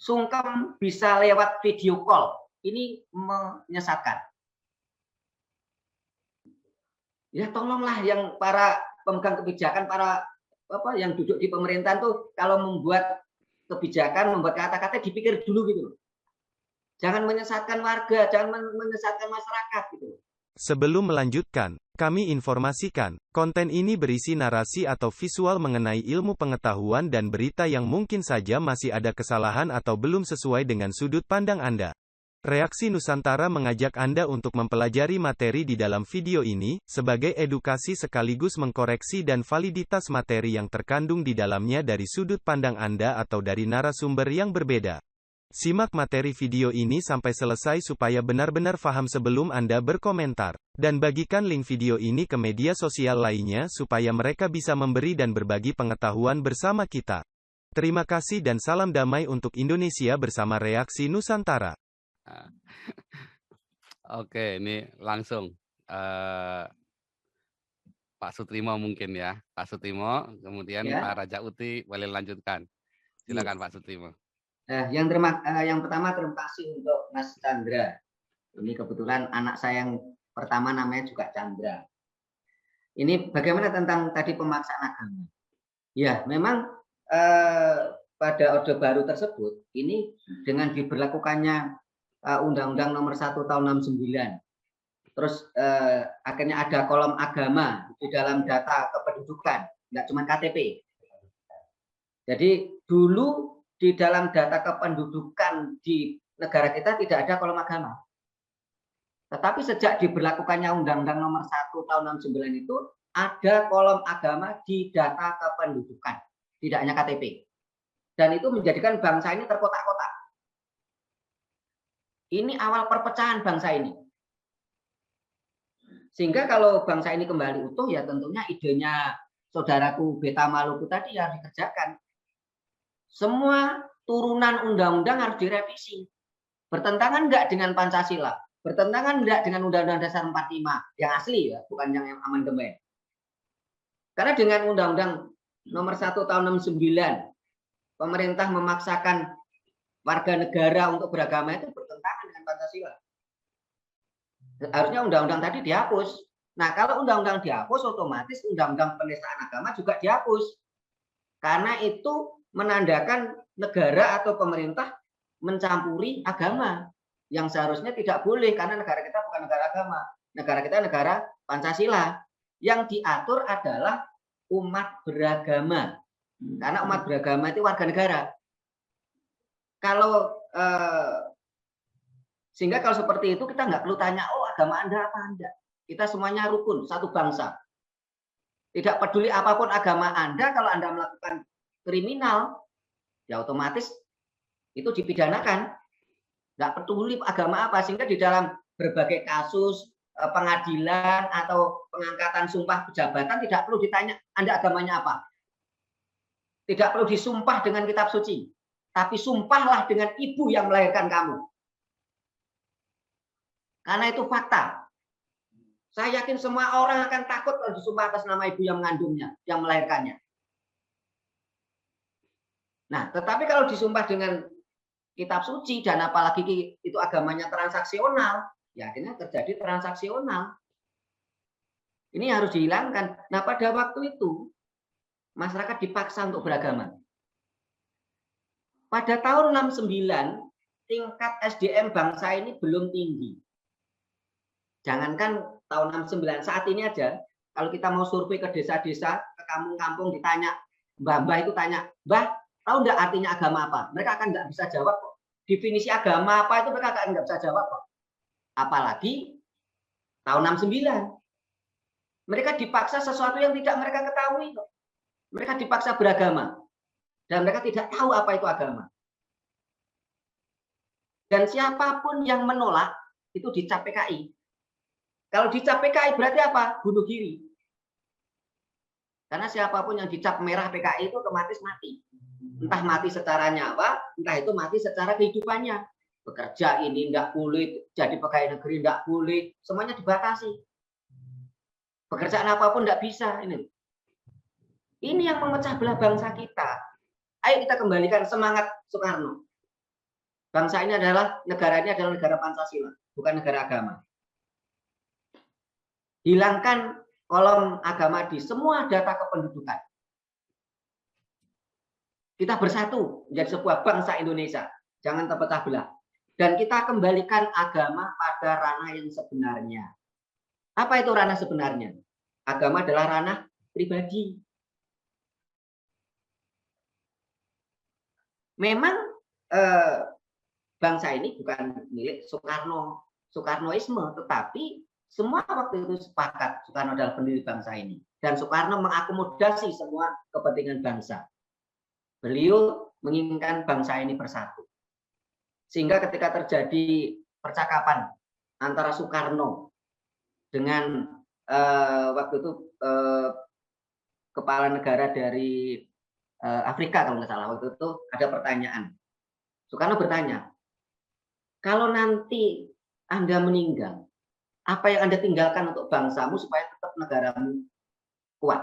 sungkem bisa lewat video call. Ini menyesatkan. Ya tolonglah yang para pemegang kebijakan, para yang duduk di pemerintahan tuh kalau membuat kebijakan, membuat kata-kata dipikir dulu gitu. Jangan menyesatkan warga, jangan menyesatkan masyarakat gitu. Sebelum melanjutkan, kami informasikan, konten ini berisi narasi atau visual mengenai ilmu pengetahuan dan berita yang mungkin saja masih ada kesalahan atau belum sesuai dengan sudut pandang Anda. Reaksi Nusantara mengajak Anda untuk mempelajari materi di dalam video ini, sebagai edukasi sekaligus mengkoreksi dan validitas materi yang terkandung di dalamnya dari sudut pandang Anda atau dari narasumber yang berbeda. Simak materi video ini sampai selesai supaya benar-benar paham sebelum Anda berkomentar. Dan bagikan link video ini ke media sosial lainnya supaya mereka bisa memberi dan berbagi pengetahuan bersama kita. Terima kasih dan salam damai untuk Indonesia bersama Reaksi Nusantara. Oke, ini langsung Pak Sutrimo mungkin ya. Pak Sutrimo, kemudian Ya. Pak Raja Uti boleh lanjutkan. Silakan Pak Sutrimo. Yang pertama terima kasih untuk Mas Chandra. Ini kebetulan anak saya yang pertama namanya juga Chandra. Ini bagaimana tentang tadi pemaksaan agama? Ya, memang pada Orde Baru tersebut ini dengan diberlakukannya Undang-Undang Nomor 1 Tahun 69. Terus akhirnya ada kolom agama di dalam data kependudukan, nggak cuma KTP. Jadi dulu di dalam data kependudukan di negara kita tidak ada kolom agama. Tetapi sejak diberlakukannya Undang-Undang Nomor 1 Tahun 69 itu ada kolom agama di data kependudukan, tidak hanya KTP. Dan itu menjadikan bangsa ini terkotak-kotak. Ini awal perpecahan bangsa ini. Sehingga kalau bangsa ini kembali utuh, ya tentunya idenya saudaraku Beta Maluku tadi harus dikerjakan. Semua turunan undang-undang harus direvisi. Bertentangan enggak dengan Pancasila? Bertentangan enggak dengan Undang-Undang Dasar 45 yang asli ya, bukan yang amandemen. Karena dengan Undang-Undang Nomor 1 Tahun 69, pemerintah memaksakan warga negara untuk beragama itu bertentangan dengan Pancasila. Harusnya undang-undang tadi dihapus. Nah, kalau undang-undang dihapus, otomatis undang-undang penistaan agama juga dihapus. Karena itu menandakan negara atau pemerintah mencampuri agama yang seharusnya tidak boleh karena negara kita bukan negara agama. Negara kita negara Pancasila. Yang diatur adalah umat beragama. Karena umat beragama itu warga negara. Sehingga kalau seperti itu kita nggak perlu tanya, oh agama Anda apa Anda. Kita semuanya rukun, satu bangsa. Tidak peduli apapun agama Anda, kalau Anda melakukan kriminal, ya otomatis itu dipidanakan. Nggak peduli agama apa, sehingga di dalam berbagai kasus pengadilan atau pengangkatan sumpah jabatan tidak perlu ditanya Anda agamanya apa. Tidak perlu disumpah dengan kitab suci, tapi sumpahlah dengan ibu yang melahirkan kamu. Karena itu fakta. Saya yakin semua orang akan takut kalau disumpah atas nama ibu yang mengandungnya, yang melahirkannya. Nah, tetapi kalau disumpah dengan kitab suci dan apalagi itu agamanya transaksional, ya akhirnya terjadi transaksional. Ini harus dihilangkan. Nah, pada waktu itu masyarakat dipaksa untuk beragama. Pada tahun 69, tingkat SDM bangsa ini belum tinggi. Jangankan tahun 69, saat ini aja, kalau kita mau survei ke desa-desa, ke kampung-kampung ditanya, mbah-mbah itu tanya, mbah, tahu nggak artinya agama apa? Mereka akan nggak bisa jawab kok. Definisi agama apa itu mereka akan nggak bisa jawab kok. Apalagi tahun 69. Mereka dipaksa sesuatu yang tidak mereka ketahui kok. Mereka dipaksa beragama. Dan mereka tidak tahu apa itu agama. Dan siapapun yang menolak, itu dicap PKI. Kalau dicap PKI berarti apa? Bunuh diri. Karena siapapun yang dicap merah PKI itu otomatis mati. Entah mati secara nyawa, entah itu mati secara kehidupannya. Bekerja ini enggak boleh, jadi pegawai negeri enggak boleh, semuanya dibatasi. Pekerjaan apapun enggak bisa. Ini yang memecah belah bangsa kita. Ayo kita kembalikan semangat Soekarno. Bangsa ini adalah negara Pancasila, bukan negara agama. Hilangkan kolom agama di semua data kependudukan. Kita bersatu menjadi sebuah bangsa Indonesia. Jangan terpecah belah. Dan kita kembalikan agama pada ranah yang sebenarnya. Apa itu ranah sebenarnya? Agama adalah ranah pribadi. Memang bangsa ini bukan milik Soekarno, Soekarnoisme, tetapi semua waktu itu sepakat Soekarno adalah pendiri bangsa ini. Dan Soekarno mengakomodasi semua kepentingan bangsa. Beliau menginginkan bangsa ini bersatu. Sehingga ketika terjadi percakapan antara Soekarno dengan waktu itu kepala negara dari Afrika kalau nggak salah, waktu itu ada pertanyaan. Soekarno bertanya, kalau nanti Anda meninggal, apa yang Anda tinggalkan untuk bangsamu supaya tetap negaramu kuat?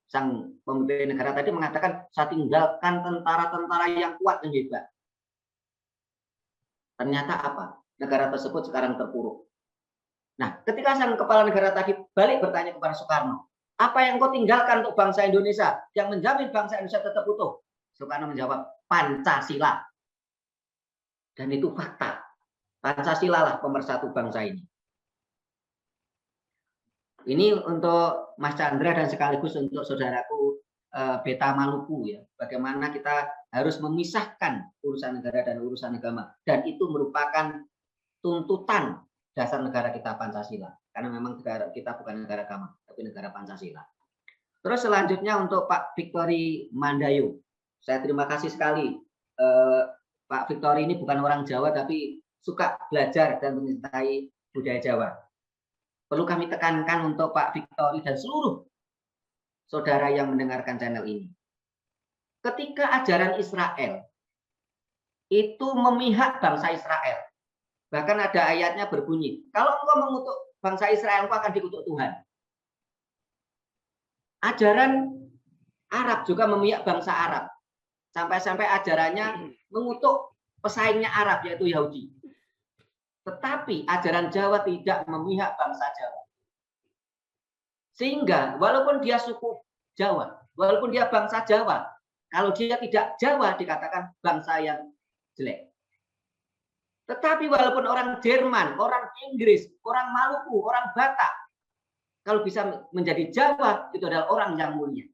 Sang pemimpin negara tadi mengatakan, saya tinggalkan tentara-tentara yang kuat dan hebat. Ternyata apa? Negara tersebut sekarang terpuruk. Nah, ketika sang kepala negara tadi balik bertanya kepada Soekarno, apa yang kau tinggalkan untuk bangsa Indonesia yang menjamin bangsa Indonesia tetap utuh? Soekarno menjawab, Pancasila. Dan itu fakta. Pancasila lah pemersatu bangsa ini. Ini untuk Mas Chandra dan sekaligus untuk saudaraku Beta Maluku ya. Bagaimana kita harus memisahkan urusan negara dan urusan agama. Dan itu merupakan tuntutan dasar negara kita Pancasila. Karena memang negara kita bukan negara agama, tapi negara Pancasila. Terus selanjutnya untuk Pak Victory Mandayo. Saya terima kasih sekali. Pak Victory ini bukan orang Jawa, tapi suka belajar dan mencintai budaya Jawa. Perlu kami tekankan untuk Pak Victory dan seluruh saudara yang mendengarkan channel ini. Ketika ajaran Israel itu memihak bangsa Israel. Bahkan ada ayatnya berbunyi, kalau engkau mengutuk bangsa Israel, engkau akan dikutuk Tuhan. Ajaran Arab juga memihak bangsa Arab. Sampai-sampai ajarannya mengutuk pesaingnya Arab, yaitu Yahudi. Tetapi ajaran Jawa tidak memihak bangsa Jawa. Sehingga walaupun dia suku Jawa, walaupun dia bangsa Jawa, kalau dia tidak Jawa dikatakan bangsa yang jelek. Tetapi walaupun orang Jerman, orang Inggris, orang Maluku, orang Batak, kalau bisa menjadi Jawa, itu adalah orang yang mulia.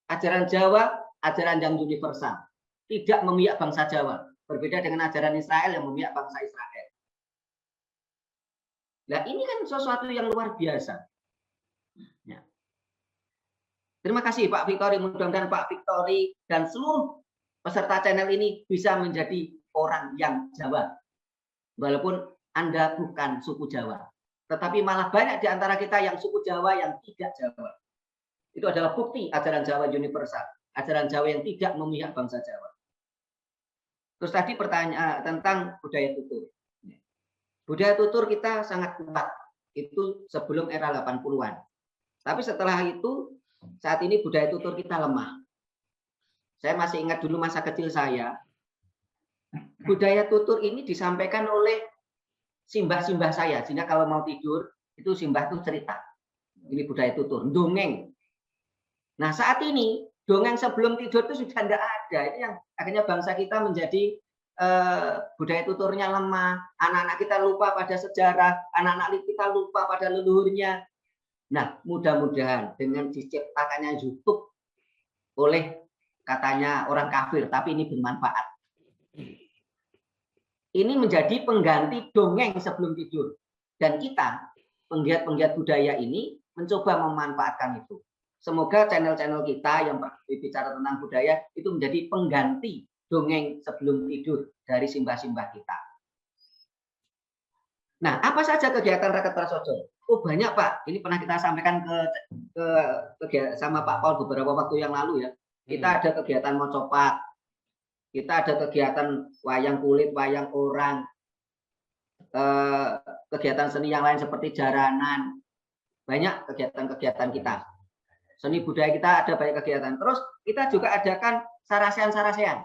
Ajaran Jawa, ajaran yang universal. Tidak memihak bangsa Jawa. Berbeda dengan ajaran Israel yang memihak bangsa Israel. Nah, ini kan sesuatu yang luar biasa. Ya. Terima kasih Pak Victory. Mudah-mudahan Pak Victory dan seluruh peserta channel ini bisa menjadi orang yang Jawa. Walaupun Anda bukan suku Jawa. Tetapi malah banyak di antara kita yang suku Jawa yang tidak Jawa. Itu adalah bukti ajaran Jawa universal. Ajaran Jawa yang tidak memihak bangsa Jawa. Terus tadi pertanyaan tentang budaya tutur. Budaya tutur kita sangat kuat. Itu sebelum era 80-an. Tapi setelah itu, saat ini budaya tutur kita lemah. Saya masih ingat dulu masa kecil saya. Budaya tutur ini disampaikan oleh simbah-simbah saya. Sehingga kalau mau tidur, itu simbah itu cerita. Ini budaya tutur, dongeng. Nah saat ini, dongeng sebelum tidur itu sudah tidak ada. Itu yang akhirnya bangsa kita menjadi budaya tuturnya lemah. Anak-anak kita lupa pada sejarah. Anak-anak kita lupa pada leluhurnya. Nah mudah-mudahan dengan diciptakannya YouTube oleh katanya orang kafir, tapi ini bermanfaat. Ini menjadi pengganti dongeng sebelum tidur. Dan kita, penggiat-penggiat budaya ini, mencoba memanfaatkan itu. Semoga channel-channel kita yang berbicara tentang budaya itu menjadi pengganti dongeng sebelum tidur dari simbah-simbah kita. Nah, apa saja kegiatan Raket Prasojo? Oh banyak Pak. Ini pernah kita sampaikan ke sama Pak Paul beberapa waktu yang lalu ya. Kita ada kegiatan mocopat, kita ada kegiatan wayang kulit, wayang orang, kegiatan seni yang lain seperti jaranan. Banyak kegiatan-kegiatan kita. Seni budaya kita ada banyak kegiatan. Terus kita juga adakan sarasean-sarasean.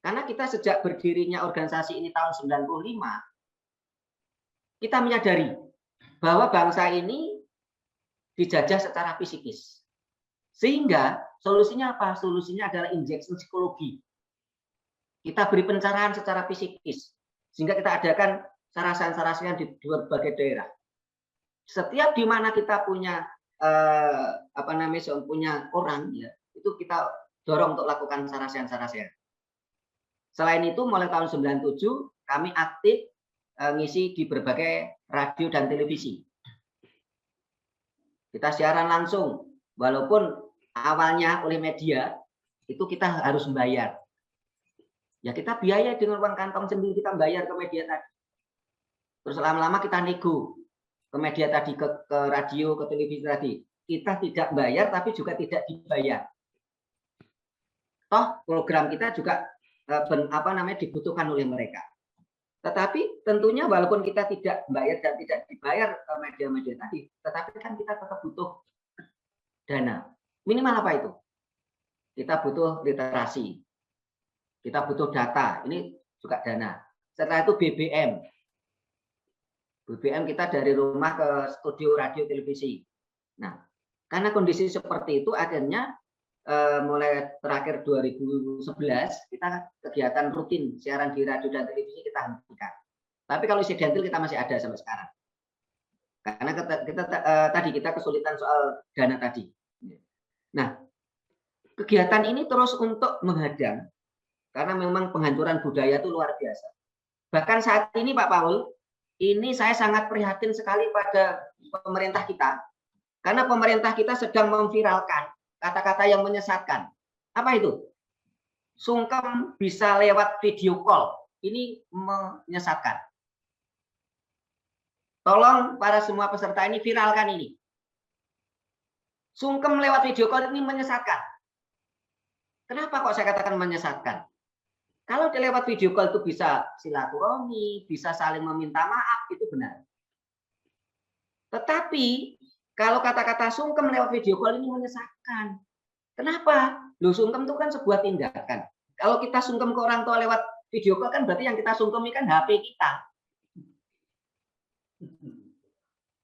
Karena kita sejak berdirinya organisasi ini tahun 95, kita menyadari bahwa bangsa ini dijajah secara psikis. Sehingga solusinya apa? Solusinya adalah injeksi psikologi. Kita beri pencerahan secara psikis. Sehingga kita adakan sarasen-sarasen di berbagai daerah. Setiap di mana kita punya punya orang, ya, itu kita dorong untuk lakukan sarasen-sarasen. Selain itu, mulai tahun 97 kami aktif ngisi di berbagai radio dan televisi. Kita siaran langsung, walaupun awalnya oleh media itu kita harus membayar. Ya kita biaya dengan uang kantong sendiri, kita bayar ke media tadi. Terus lama-lama kita nego ke media tadi, ke radio, ke televisi tadi. Kita tidak bayar, tapi juga tidak dibayar. Toh program kita juga dibutuhkan oleh mereka. Tetapi tentunya walaupun kita tidak bayar dan tidak dibayar ke media-media tadi, tetapi kan kita tetap butuh dana. Minimal apa itu? Kita butuh literasi. Kita butuh data. Ini juga dana. Setelah itu BBM. BBM kita dari rumah ke studio radio televisi. Nah, karena kondisi seperti itu akhirnya mulai terakhir 2011 kita kegiatan rutin siaran di radio dan televisi kita hentikan. Tapi kalau insidental kita masih ada sampai sekarang. Karena tadi kita kesulitan soal dana tadi. Nah, kegiatan ini terus untuk menghadang karena memang penghancuran budaya itu luar biasa. Bahkan saat ini Pak Paul, ini saya sangat prihatin sekali pada pemerintah kita. Karena pemerintah kita sedang memviralkan kata-kata yang menyesatkan. Apa itu? Sungkem bisa lewat video call. Ini menyesatkan. Tolong para semua peserta ini viralkan ini. Sungkem lewat video call ini menyesatkan. Kenapa kok saya katakan menyesatkan? Kalau lewat video call itu bisa silaturahmi, bisa saling meminta maaf, itu benar. Tetapi kalau kata-kata sungkem lewat video call ini menyesatkan. Kenapa? Loh, sungkem itu kan sebuah tindakan. Kalau kita sungkem ke orang tua lewat video call kan berarti yang kita sungkemi kan HP kita.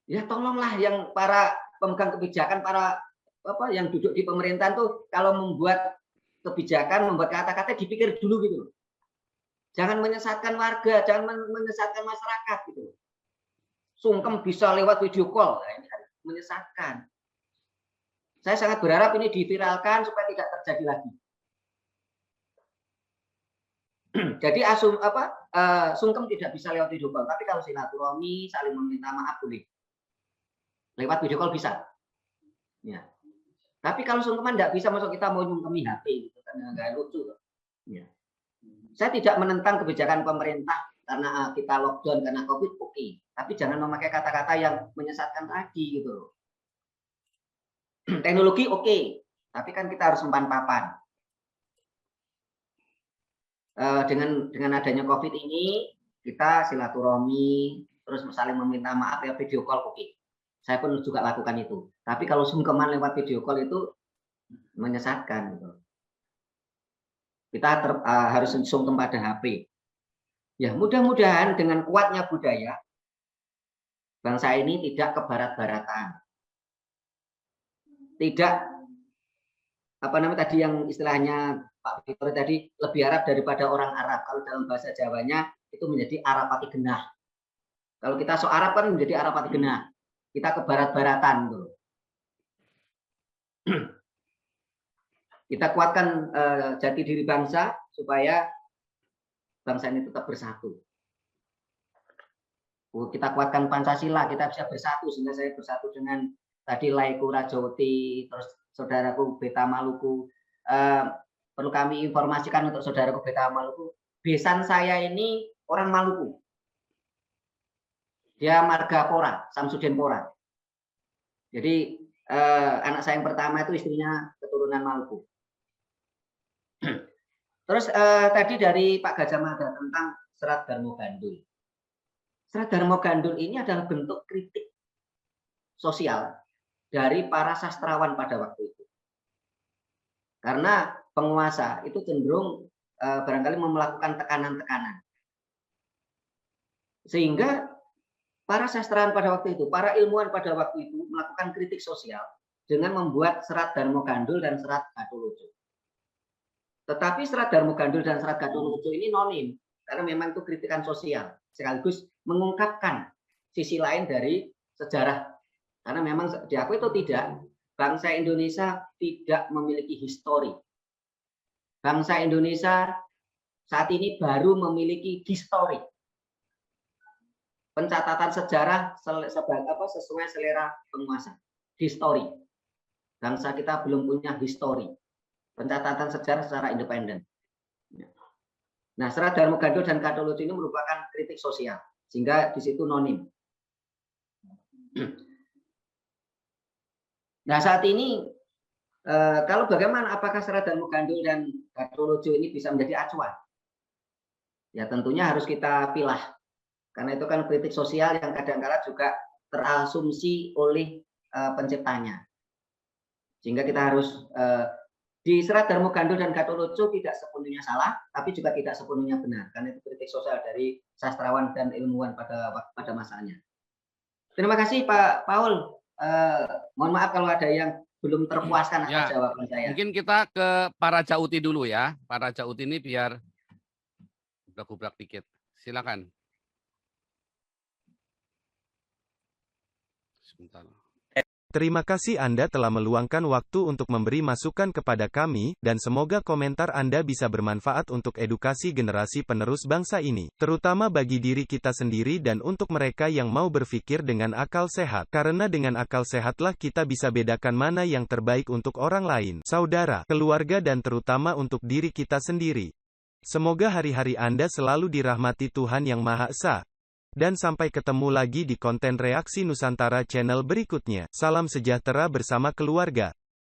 Ya tolonglah yang para pemegang kebijakan, para yang duduk di pemerintahan tuh kalau membuat kebijakan, membuat kata-kata dipikir dulu gitu. Jangan menyesatkan warga, jangan menyesatkan masyarakat gitu. Sungkem bisa lewat video call, nah, ini kan menyesatkan. Saya sangat berharap ini diviralkan supaya tidak terjadi lagi. Jadi sungkem tidak bisa lewat video call, tapi kalau silaturahmi, saling meminta maaf boleh. Lewat video call bisa. Ya. Tapi kalau sungkeman tidak bisa, masuk kita mau nyungkemi HP gitu kan nggak lucu. Ya. Saya tidak menentang kebijakan pemerintah karena kita lockdown karena Covid, oke. Tapi jangan memakai kata-kata yang menyesatkan tadi gitu loh. Teknologi oke, tapi kan kita harus umpan papan. Dengan adanya Covid ini kita silaturahmi, terus saling meminta maaf ya video call oke. Saya pun juga lakukan itu. Tapi kalau sungkeman lewat video call itu menyesatkan. Gitu. Kita harus sungkem pada HP. Ya mudah-mudahan dengan kuatnya budaya, bangsa ini tidak kebarat-baratan. Tidak tadi yang istilahnya Pak Victor tadi lebih Arab daripada orang Arab. Kalau dalam bahasa Jawanya itu menjadi Arapati genah. Kalau kita so Arab kan menjadi Arapati genah. Kita ke barat-baratan tuh. Kita kuatkan jati diri bangsa supaya bangsa ini tetap bersatu. Kita kuatkan Pancasila, kita bisa bersatu sehingga saya bersatu dengan tadi Laiku Rajawati, terus saudaraku Beta Maluku. Perlu kami informasikan untuk saudaraku Beta Maluku. Besan saya ini orang Maluku. Dia marga Pora, Samsudin Pora. Jadi anak saya yang pertama itu istrinya keturunan Maluku. Terus tadi dari Pak Gajah Mada tentang Serat Darmo Gandul. Serat Darmo Gandul ini adalah bentuk kritik sosial dari para sastrawan pada waktu itu. Karena penguasa itu cenderung barangkali melakukan tekanan-tekanan. Sehingga para sastrawan pada waktu itu, para ilmuwan pada waktu itu melakukan kritik sosial dengan membuat serat Darmogandul dan serat Gatholoco. Tetapi serat Darmogandul dan serat Gatholoco ini nonim, karena memang itu kritikan sosial, sekaligus mengungkapkan sisi lain dari sejarah. Karena memang diakui atau tidak, bangsa Indonesia tidak memiliki histori. Bangsa Indonesia saat ini baru memiliki histori. Pencatatan sejarah sesuai selera penguasa. Histori. Bangsa kita belum punya histori. Pencatatan sejarah secara independen. Nah, serat Darmogandul dan Gatholoco ini merupakan kritik sosial, sehingga di situ nonim. Nah, saat ini kalau bagaimana apakah serat Darmogandul dan Gatholoco ini bisa menjadi acuan? Ya tentunya harus kita pilah. Karena itu kan kritik sosial yang kadang-kala juga terasumsi oleh penciptanya. Sehingga kita harus di serat Darmogandul dan Gatholoco tidak sepenuhnya salah, tapi juga tidak sepenuhnya benar. Karena itu kritik sosial dari sastrawan dan ilmuwan pada masanya. Terima kasih Pak Paul. Mohon maaf kalau ada yang belum terpuaskan atas jawaban saya. Mungkin kita ke para Cauti dulu ya. Para Cauti ini biar gubrak-gubrak dikit. Silakan. Sebentar. Terima kasih Anda telah meluangkan waktu untuk memberi masukan kepada kami, dan semoga komentar Anda bisa bermanfaat untuk edukasi generasi penerus bangsa ini, terutama bagi diri kita sendiri dan untuk mereka yang mau berpikir dengan akal sehat. Karena dengan akal sehatlah kita bisa bedakan mana yang terbaik untuk orang lain, saudara, keluarga dan terutama untuk diri kita sendiri. Semoga hari-hari Anda selalu dirahmati Tuhan Yang Maha Esa. Dan sampai ketemu lagi di konten Reaksi Nusantara channel berikutnya. Salam sejahtera bersama keluarga.